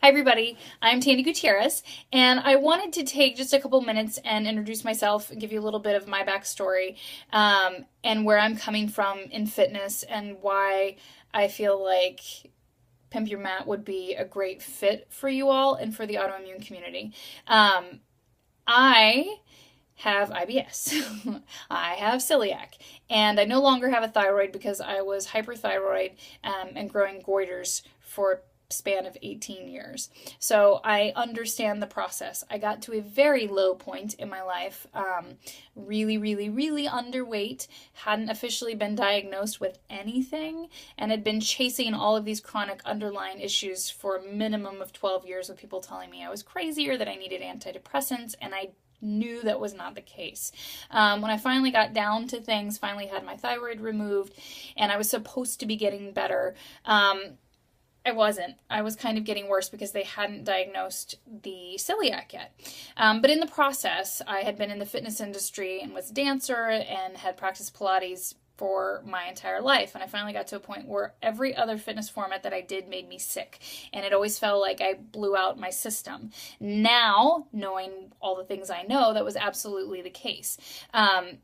Hi everybody, I'm Tandy Gutierrez, and I wanted to take just a couple minutes and introduce myself and give you a little bit of my backstory, and where I'm coming from in fitness and why I feel like Pimp Your Mat would be a great fit for you all and for the autoimmune community. I have IBS. I have celiac, and I no longer have a thyroid because I was hyperthyroid and growing goiters for span of 18 years. So I understand the process. I got to a very low point in my life, really underweight, hadn't officially been diagnosed with anything, and had been chasing all of these chronic underlying issues for a minimum of 12 years with people telling me I was crazy or that I needed antidepressants, and I knew that was not the case. When I finally got down to things, finally had my thyroid removed, and I was supposed to be getting better, I wasn't. I was kind of getting worse because they hadn't diagnosed the celiac yet. But in the process, I had been in the fitness industry and was a dancer and had practiced Pilates for my entire life. And I finally got to a point where every other fitness format that I did made me sick. And it always felt like I blew out my system. Now, knowing all the things I know, that was absolutely the case.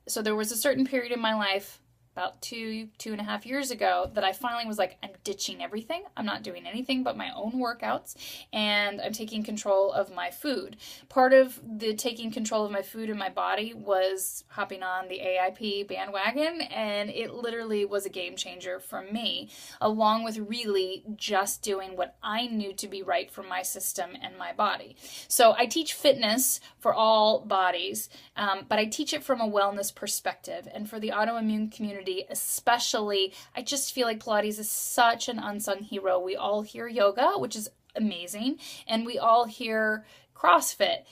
So there was a certain period in my life about 2.5 years ago that I finally was like, I'm ditching everything. I'm not doing anything but my own workouts, and I'm taking control of my food. Part of the taking control of my food and my body was hopping on the AIP bandwagon, and it literally was a game changer for me, along with really just doing what I knew to be right for my system and my body. So I teach fitness for all bodies, but I teach it from a wellness perspective, and for the autoimmune community especially, I just feel like Pilates is such an unsung hero. We all hear yoga, which is amazing, and we all hear CrossFit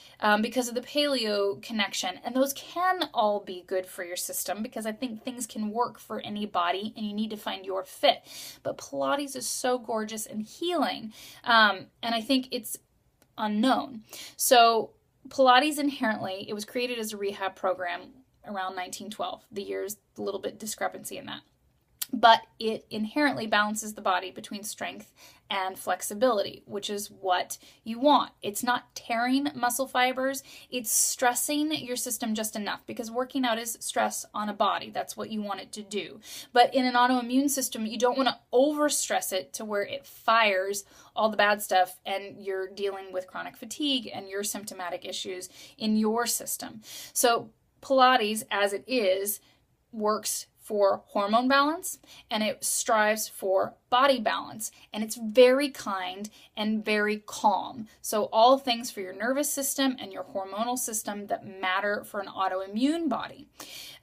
because of the paleo connection, and those can all be good for your system because I think things can work for any body and you need to find your fit. But Pilates is so gorgeous and healing, and I think it's unknown. So Pilates inherently, it was created as a rehab program around 1912. The year's a little bit discrepancy in that. But it inherently balances the body between strength and flexibility, which is what you want. It's not tearing muscle fibers, it's stressing your system just enough, because working out is stress on a body. That's what you want it to do. But in an autoimmune system, you don't want to overstress it to where it fires all the bad stuff and you're dealing with chronic fatigue and your symptomatic issues in your system. So Pilates, as it is, works for hormone balance, and it strives for body balance, and it's very kind and very calm. So all things for your nervous system and your hormonal system that matter for an autoimmune body.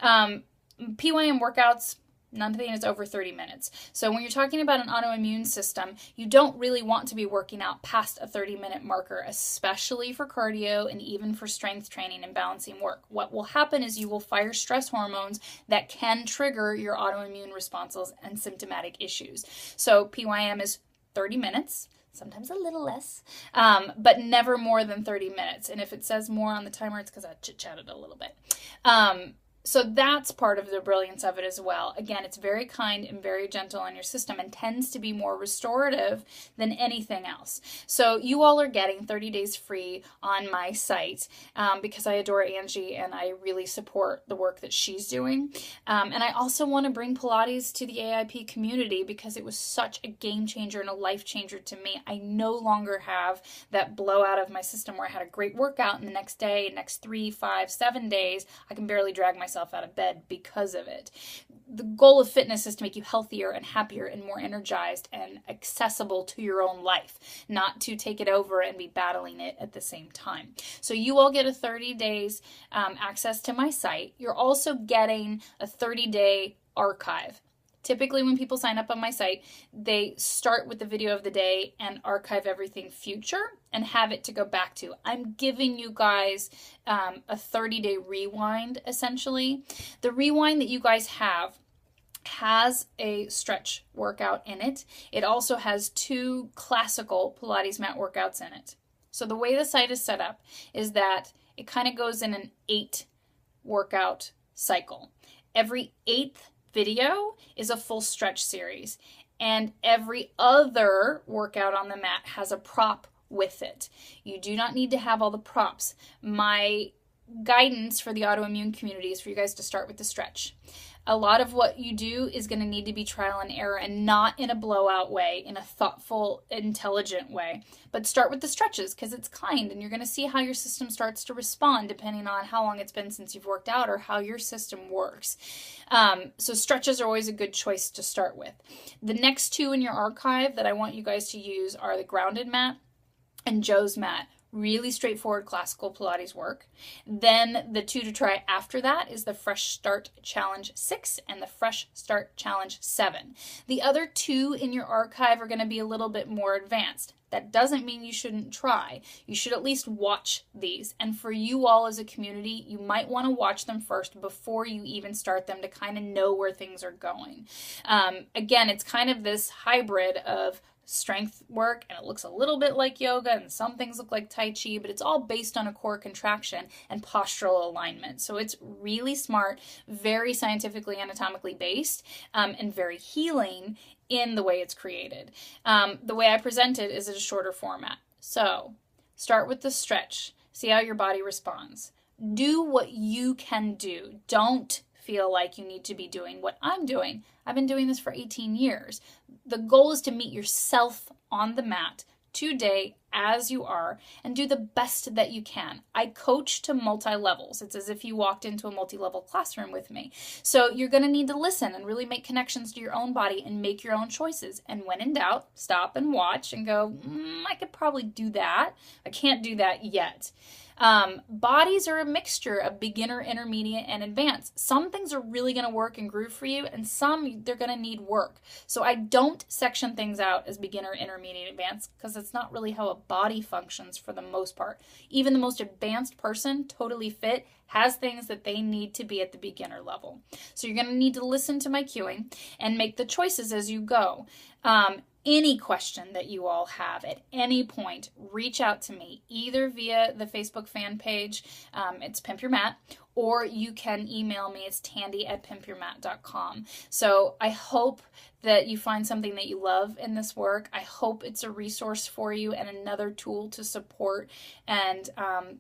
PYM workouts, nothing is over 30 minutes. So when you're talking about an autoimmune system, you don't really want to be working out past a 30-minute marker, especially for cardio and even for strength training and balancing work. What will happen is you will fire stress hormones that can trigger your autoimmune responses and symptomatic issues. So PYM is 30 minutes. Sometimes a little less, but never more than 30 minutes. And if it says more on the timer, it's because I chit-chatted a little bit. So that's part of the brilliance of it as well. Again, it's very kind and very gentle on your system and tends to be more restorative than anything else. So you all are getting 30 days free on my site because I adore Angie and I really support the work that she's doing. And I also want to bring Pilates to the AIP community because it was such a game changer and a life changer to me. I no longer have that blowout of my system where I had a great workout and the next day, next 3, 5, 7 days, I can barely drag myself out of bed because of it. The goal of fitness is to make you healthier and happier and more energized and accessible to your own life, not to take it over and be battling it at the same time. So you all get a 30 days access to my site. You're also getting a 30-day archive. Typically, when people sign up on my site, they start with the video of the day and archive everything future and have it to go back to. I'm giving you guys a 30-day rewind, essentially. The rewind that you guys have has a stretch workout in it. It also has 2 classical Pilates mat workouts in it. So the way the site is set up is that it kind of goes in an 8 workout cycle. Every 8th video is a full stretch series, and every other workout on the mat has a prop with it. You do not need to have all the props. My guidance for the autoimmune community is for you guys to start with the stretch. A lot of what you do is going to need to be trial and error, and not in a blowout way, in a thoughtful, intelligent way. But start with the stretches because it's kind, and you're going to see how your system starts to respond depending on how long it's been since you've worked out or how your system works. So stretches are always a good choice to start with. The next two in your archive that I want you guys to use are the grounded mat and Joe's mat. Really straightforward classical Pilates work. Then the two to try after that is the Fresh Start Challenge 6 and the Fresh Start Challenge 7. The other two in your archive are going to be a little bit more advanced. That doesn't mean you shouldn't try. You should at least watch these. And for you all as a community, you might want to watch them first before you even start them to kind of know where things are going. Again, it's kind of this hybrid of strength work, and it looks a little bit like yoga, and some things look like Tai Chi, but it's all based on a core contraction and postural alignment. So it's really smart, very scientifically, anatomically based, and very healing in the way it's created. The way I present it is in a shorter format. So start with the stretch. See how your body responds. Do what you can do. Don't feel like you need to be doing what I'm doing. I've been doing this for 18 years. The goal is to meet yourself on the mat today as you are and do the best that you can. I coach to multi-levels. It's as if you walked into a multi-level classroom with me. So you're going to need to listen and really make connections to your own body and make your own choices. And when in doubt, stop and watch and go, I could probably do that. I can't do that yet. Bodies are a mixture of beginner, intermediate, and advanced. Some things are really going to work and groove for you, and some they're going to need work. So I don't section things out as beginner, intermediate, advanced, because it's not really how a body functions for the most part. Even the most advanced person, totally fit, has things that they need to be at the beginner level. So you're going to need to listen to my cueing and make the choices as you go. Any question that you all have at any point, reach out to me either via the Facebook fan page, it's Pimp Your Mat, or you can email me. It's tandy@pimpyourmat.com. So I hope that you find something that you love in this work. I hope it's a resource for you and another tool to support and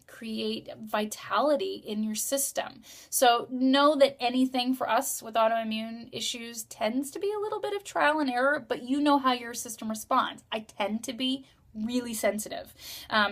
create vitality in your system. So know that anything for us with autoimmune issues tends to be a little bit of trial and error, but you know how your system responds. I tend to be really sensitive.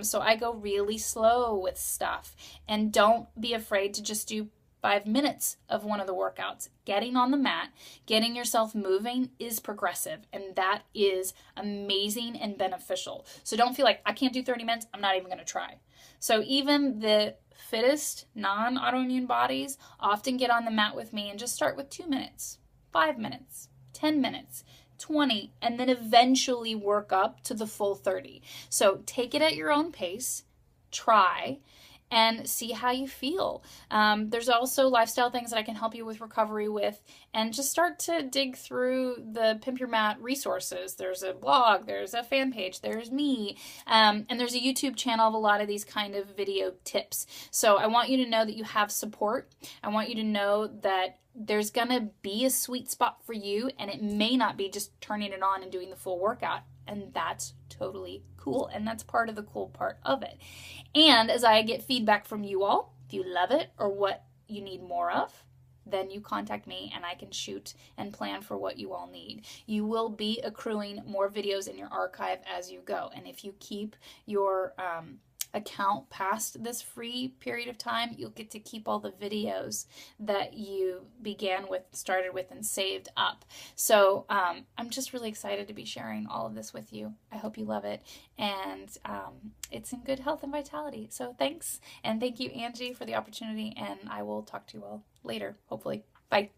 So I go really slow with stuff, and don't be afraid to just do 5 minutes of one of the workouts. Getting on the mat, getting yourself moving is progressive, and that is amazing and beneficial. So don't feel like I can't do 30 minutes. I'm not even going to try. So even the fittest non-autoimmune bodies often get on the mat with me and just start with 2 minutes, 5 minutes, 10 minutes, 20, and then eventually work up to the full 30. So take it at your own pace, try, and see how you feel. There's also lifestyle things that I can help you with recovery with, and just start to dig through the Pimp Your Mat resources. There's a blog, there's a fan page, there's me, and there's a YouTube channel of a lot of these kind of video tips. So I want you to know that you have support. I want you to know that there's gonna be a sweet spot for you, and it may not be just turning it on and doing the full workout, and that's totally cool, and that's part of the cool part of it. And as I get feedback from you all, if you love it or what you need more of, then you contact me and I can shoot and plan for what you all need. You will be accruing more videos in your archive as you go, and if you keep your account past this free period of time, you'll get to keep all the videos that you began with, started with, and saved up. So I'm just really excited to be sharing all of this with you. I hope you love it, and it's in good health and vitality. So thanks, and thank you, Angie, for the opportunity, and I will talk to you all later, hopefully. Bye.